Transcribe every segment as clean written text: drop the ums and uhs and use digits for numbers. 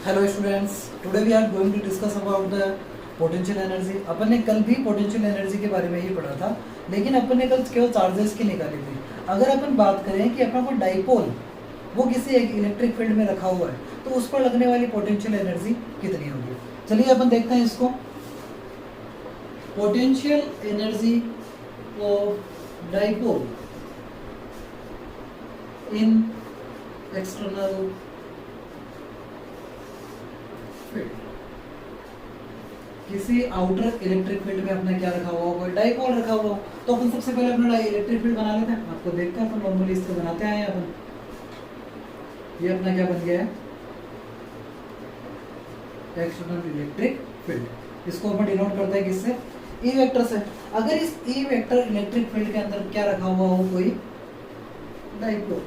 Hello students, today we are going to discuss about the potential energy. अपन ने कल भी पोटेंशियल एनर्जी के बारे में ही पढ़ा था, लेकिन अपन ने कल केवल चार्जेस की निकाली थी। अगर अपन बात करें कि अपना कोई डाइपोल वो किसी एक इलेक्ट्रिक फील्ड में रखा हुआ है, तो उस पर लगने वाली पोटेंशियल एनर्जी कितनी होगी। चलिए अपन देखते हैं इसको। Potential energy of dipole in external field. किसी आउटर इलेक्ट्रिक फील्ड में अपना क्या रखा हुआ होगा, डाइपोल रखा हुआ हो, तो अपन सबसे पहले अपना इलेक्ट्रिक फील्ड बना लेते हैं। आपको देखते हैं, अपन नॉर्मली इससे बनाते आए हैं अपन। ये अपना क्या बन गया है, एक्सटर्नल इलेक्ट्रिक फील्ड। इसको अपन डिनोट करते हैं किससे, ई वेक्टर से। अगर इस ई वेक्टर इलेक्ट्रिक फील्ड के अंदर क्या रखा हुआ हो, कोई डाइपोल।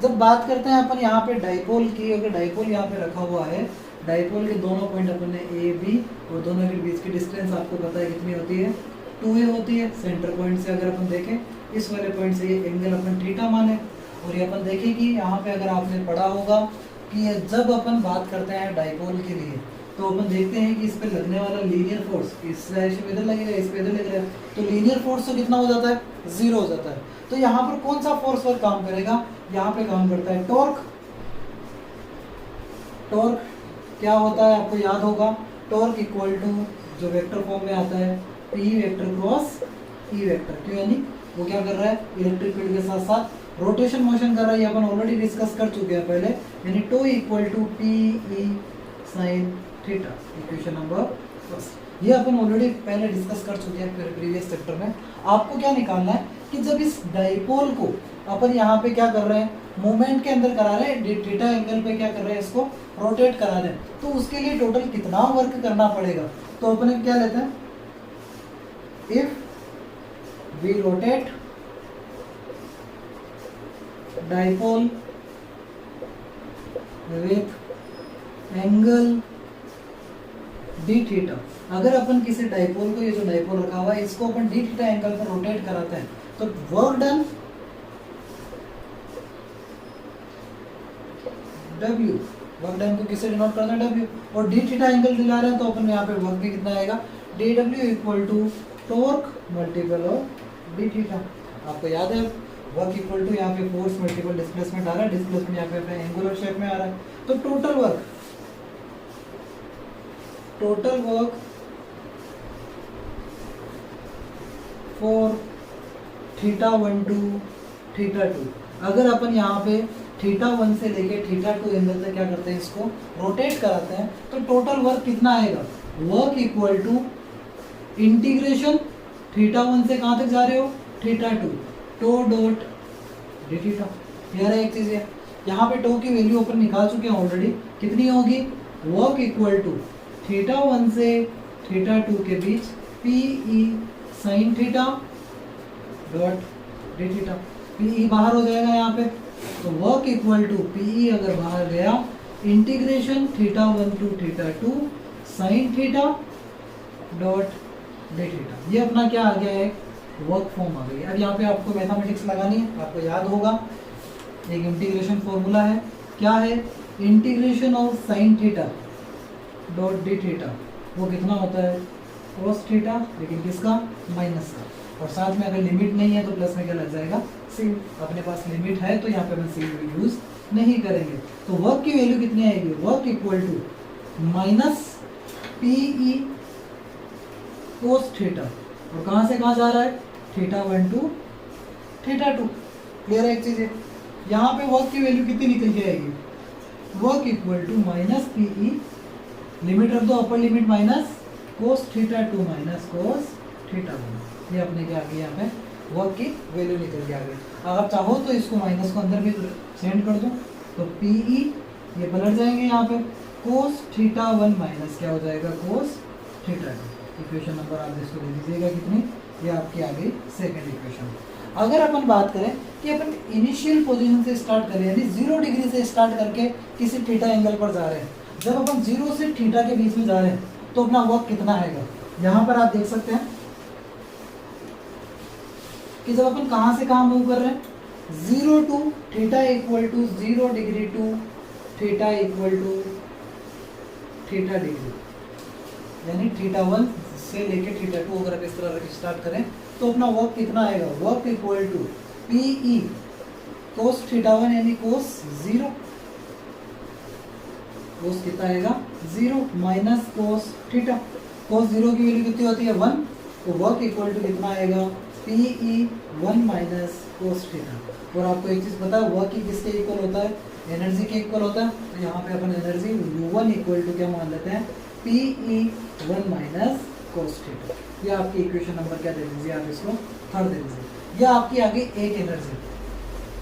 जब बात करते हैं अपन यहाँ पे डाइपोल की, अगर डाइपोल यहाँ पे रखा हुआ है, डाइपोल के दोनों पॉइंट अपन ने ए बी, और दोनों के बीच की डिस्टेंस आपको पता है कितनी होती है, 2a होती है। सेंटर पॉइंट से अगर अपन देखें, इस वाले पॉइंट से ये एंगल अपन थीटा माने, और ये अपन देखें कि यहाँ पे अगर आपने पढ़ा होगा कि जब अपन बात करते हैं डाइपोल के लिए, तो अपन देखते हैं कि इस पे लगने वाला लीनियर फोर्स इस साइड से इधर लगेगा, इस पे इधर लगेगा, तो लीनियर फोर्स तो कितना हो जाता है, 0 हो जाता है। तो यहाँ पर कौन सा फोर्स पर काम करेगा, यहाँ पे काम करता है टॉर्क। टॉर्क क्या होता है आपको याद होगा, टॉर्क इक्वल टू जो वेक्टर फॉर्म में आता है P vector cross E vector. क्यों, यानी वो क्या कर रहा है, इलेक्ट्रिक फील्ड के साथ साथ रोटेशन मोशन कर रहा है। ये अपन ऑलरेडी डिस्कस कर चुके हैं पहले, यानी tau equal to PE sine theta, equation number first. ये अपन ऑलरेडी पहले डिस्कस कर चुके हैं प्रीवियस चैप्टर में। आपको क्या निकालना है कि जब इस डाइपोल को अपन यहाँ पे क्या कर रहे हैं, मूवमेंट के अंदर करा रहे हैं, थीटा एंगल पे क्या कर रहे हैं, इसको रोटेट करा रहे हैं, तो उसके लिए टोटल कितना वर्क करना पड़ेगा। तो अपन क्या लेते हैं, if we rotate dipole with angle d theta. अगर अपन किसी डाइपोल को, ये जो डाइपोल रखा हुआ है, इसको अपन डी थीटा एंगल पर रोटेट कराते हैं, तो work done W, work done को किससे डिनोट करना है, W, और डी थीटा एंगल दिला रहे हैं, तो अपन यहाँ पे वर्क भी कितना आएगा, dW equal to torque multiple of d theta. आपको याद है वर्क इक्वल टू यहाँ पे फोर्स मल्टीपल डिस्प्लेसमेंट आ रहा है, डिस्प्लेसमेंट यहाँ पे अपने एंगुलर शेप में आ रहा है, तो total work for theta 1 to theta 2। अगर अपन यहाँ पे थीटा 1 से लेके थीटा 2 एंगल तक क्या करते हैं, इसको रोटेट कराते हैं, तो टोटल वर्क कितना आएगा, work equal to integration theta 1 से कहाँ तक जा रहे हो, theta 2, tau dot d theta. Clear है एक चीज है, यहाँ पे टो की वैल्यू अपन निकाल चुके हैं ऑलरेडी, कितनी होगी, वर्क इक्वल टू थीटा 1 से थीटा 2 के बीच PE sine theta dot d theta. PE बाहर हो जाएगा यहाँ पे, तो वर्क इक्वल टू PE अगर बाहर गया, integration theta 1 to theta 2 sine theta dot d theta. ये अपना क्या आ गया है, वर्क फॉर्म आ गई है। अब यहाँ पे आपको मैथमेटिक्स लगानी है, आपको याद होगा एक इंटीग्रेशन फॉर्मूला है, क्या है, integration of sine theta dot d theta, वो कितना होता है, कोस थीटा, लेकिन किसका, माइनस का, और साथ में अगर लिमिट नहीं है तो प्लस में क्या लग जाएगा, सी। अपने पास लिमिट है तो यहाँ पे हम सी यूज नहीं करेंगे। तो वर्क की वैल्यू कितनी आएगी, work equal to minus PE cos theta, और कहाँ से कहाँ जा रहा है, थीटा 1 टू थीटा 2। क्लियर है एक चीज है, यहाँ पे वर्क की वैल्यू कितनी निकल के आएगी, work equal to minus PE, limit रख दो upper limit, minus cos theta 2 minus cos theta 1। ये अपने क्या आ गई, यहाँ पे वर्क की वैल्यू निकल के आ गई। अगर चाहो तो इसको माइनस को अंदर भी सेंड कर दो, तो PE ये पलट जाएंगे यहाँ पे, कोस थीटा 1 माइनस क्या हो जाएगा, कोस थीटा 2। इक्वेशन नंबर आप इसको दे दीजिएगा कितनी, ये आपकी आ गई सेकेंड इक्वेशन। अगर अपन बात करें कि अपन इनिशियल पोजीशन से स्टार्ट करें, यानी 0 डिग्री से स्टार्ट करके किसी थीटा एंगल पर जा रहे हैं, जब अपन 0 से थीटा के बीच में जा रहे हैं, तो अपना वर्क कितना आएगा। यहाँ पर आप देख सकते हैं कि जब अपन कहाँ से कहाँ मूव कर रहे हैं, 0 to theta equal to 0 degree to theta equal to theta degree, यानी θ1 से लेके θ2 अगर आप इस तरह स्टार्ट करें तो अपना वर्क कितना आएगा, work equal to PE cos θ1 यानी cos 0, cos कितना आएगा 0 माइनस cos थीटा, cos 0 की वैल्यू कितनी होती है 1, तो वर्क इक्वल टू कितना आएगा PE 1 माइनस cos थीटा। और आपको एक चीज़ पता है, वर्क ही किसके इक्वल होता है, एनर्जी के इक्वल होता है, तो यहाँ पे अपन एनर्जी U1 इक्वल टू क्या मान लेते हैं PE 1 माइनस cos थीटा। ये आपकी इक्वेशन नंबर क्या दे दीजिए, आप इसको थर्ड दे दीजिए। यह आपकी आगे एक एनर्जी,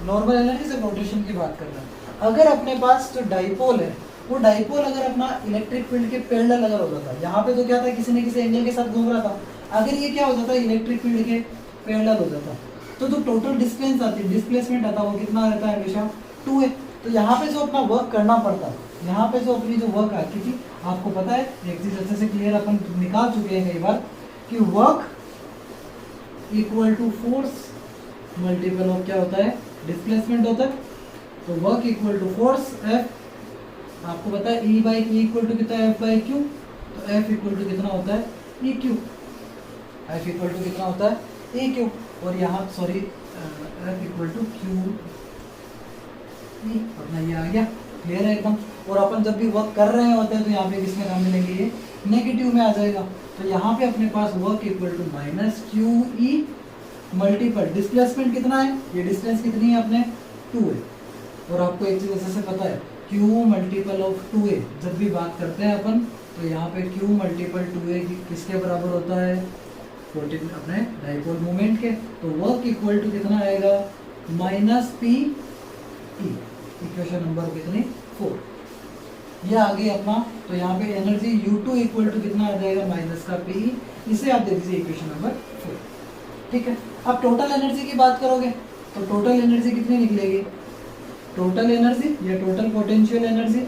नॉर्मल एनर्जी से रोटेशन की बात कर रहे हैं। अगर अपने पास जो डाइपोल है, वो डाइपोल अगर अपना इलेक्ट्रिक फील्ड के पैरेलल अगर होता था, यहाँ पे तो क्या था किसी न किसी एंगल के साथ घूम रहा था, अगर ये क्या होता था इलेक्ट्रिक फील्ड के पैरेलल होता था, तो जो टोटल डिस्प्लेसमेंट आता वो कितना रहता है हमेशा 2 है। तो यहाँ पे जो अपना वर्क करना पड़ता, यहाँ पे जो अपनी जो वर्क आती थी, आपको पता है एक चीज अच्छे से क्लियर अपन निकाल चुके हैं कई बार कि work equal to force multiple of क्या होता है डिस्प्लेसमेंट होता है। तो work equal to force F, आपको पता है E by E equal to कितना है F बाई Q, तो F इक्वल टू कितना होता है EQ, F इक्वल टू कितना होता है EQ, और यहाँ sorry F equal to Q E, अपना ये आ गया, क्लियर है एकदम। और अपन जब भी वर्क कर रहे होते हैं तो यहाँ पे किसमें काम मिलेंगे, ये नेगेटिव में आ जाएगा, तो यहाँ पे अपने पास work equal to minus QE multiple displacement कितना है, ये डिस्टेंस कितनी है अपने 2 है। और आपको एक चीज़ अच्छे से पता है Q मल्टीपल ऑफ 2A जब भी बात करते हैं अपन, तो यहाँ पे Q मल्टीपल 2A किसके बराबर होता है, अपने डाइपोल मोमेंट के। तो वर्क इक्वल टू कितना आएगा माइनस PE, इक्वेशन नंबर कितनी 4, ये आ गई अपना। तो यहाँ पे एनर्जी U2 इक्वल टू कितना आ जाएगा माइनस का PE, इसे आप दे दीजिए इक्वेशन नंबर 4, ठीक है। अब टोटल एनर्जी की बात करोगे तो टोटल एनर्जी कितनी निकलेगी, टोटल एनर्जी या टोटल पोटेंशियल एनर्जी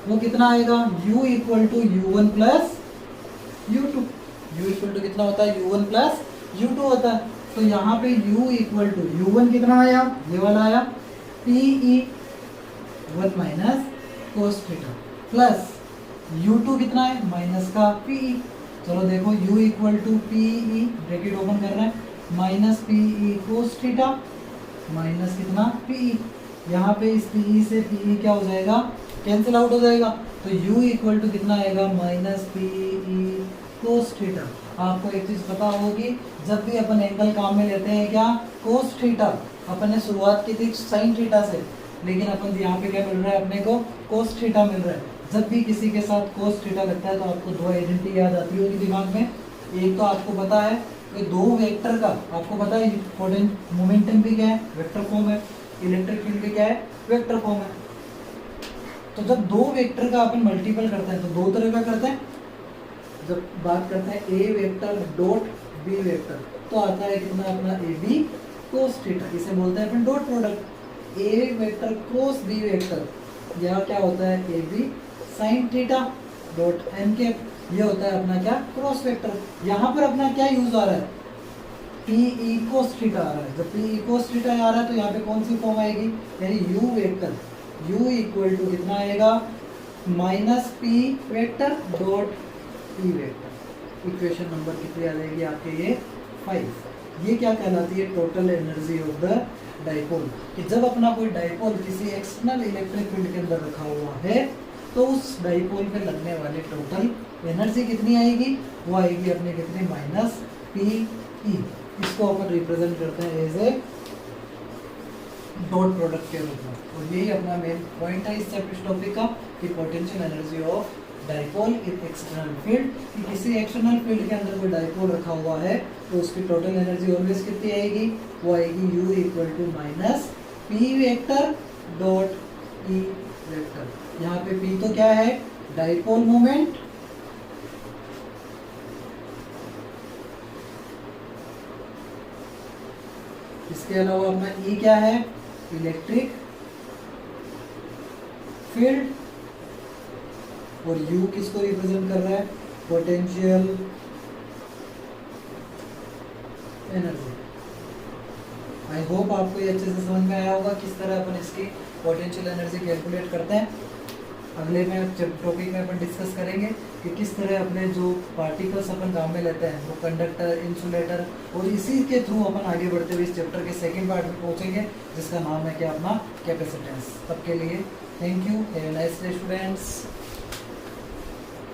वो कितना आएगा U equal to U1 plus U2, U equal to कितना होता है U1 प्लस U2 होता है। तो यहाँ पे U इक्वल टू U1 कितना आया, ये वाला आया PE 1 minus cos theta plus U2 कितना है माइनस का PE। चलो देखो U equal to PE bracket open कर रहे हैं minus PE cos theta minus कितना PE, यहाँ पे इस PE से PE क्या हो जाएगा कैंसिल आउट हो जाएगा, तो U इक्वल टू कितना आएगा माइनस PE cos थीटा। आपको एक चीज़ पता होगी, जब भी अपन एंगल काम में लेते हैं क्या cos थीटा, अपन ने शुरुआत की थी sin थीटा से, लेकिन अपन यहाँ पे क्या मिल रहा है अपने को cos थीटा मिल रहा है। जब भी किसी के साथ cos थीटा लगता है तो आपको दो आइडेंटिटी याद आती होगी दिमाग में, एक तो आपको पता है कि दो वेक्टर का, आपको पता है मोमेंटम भी क्या है वेक्टर फॉर्म है, इलेक्ट्रिक फील्ड भी क्या है वेक्टर फॉर्म है। तो जब दो वेक्टर का अपन मल्टीपल करते हैं तो दो तरह का करते हैं, जब बात करते हैं A vector dot B vector तो आता है कितना अपना AB cos थीटा, इसे बोलते हैं अपन dot product. A vector cross B vector यह क्या होता है AB sin theta dot n cap, ये होता है अपना क्या क्रॉस वेक्टर। यहाँ पर अपना क्या यूज आ रहा है PE cos थीटा आ रहा है, जब PE cos थीटा आ रहा है तो यहाँ पे कौन सी फॉर्म आएगी, यानी U vector U equal to कितना आएगा minus P vector dot E vector. Equation number कितनी आ जाएगी आपके ये 5। ये क्या कहलाती है total energy of the dipole, कि जब अपना कोई डाइपोल किसी एक्सटर्नल इलेक्ट्रिक फील्ड के अंदर रखा हुआ है तो उस डाइपोल पे लगने वाले टोटल एनर्जी कितनी आएगी, वो आएगी अपने कितनी माइनस PE। इसको अपन रिप्रेजेंट करते हैं एज ए डॉट प्रोडक्ट के रूप में। और यही अपना मेन पॉइंट है इस चैप्टर टॉपिक का, कि potential energy of dipole in external field, कि किसी एक्सटर्नल फील्ड के अंदर कोई डाइपोल रखा हुआ है तो उसकी टोटल एनर्जी ऑलवेज कितनी आएगी, वो आएगी U equal to minus P vector dot E vector. यहाँ पे P तो क्या है डाइपोल मोमेंट, इसके अलावा अपना E क्या है इलेक्ट्रिक फील्ड, और U किसको रिप्रेजेंट कर रहा है पोटेंशियल एनर्जी। आई होप आपको ये अच्छे से समझ में आया होगा किस तरह अपन इसकी पोटेंशियल एनर्जी कैलकुलेट करते हैं। अगले में टॉपिक में अपन डिस्कस करेंगे कि किस तरह अपने जो पार्टिकल्स अपन काम में लेते हैं वो कंडक्टर, इंसुलेटर, और इसी के थ्रू अपन आगे बढ़ते हुए इस चैप्टर के सेकंड पार्ट में पहुंचेंगे जिसका नाम है क्या अपना कैपेसिटेंस। तब के लिए thank you, have a nice day students.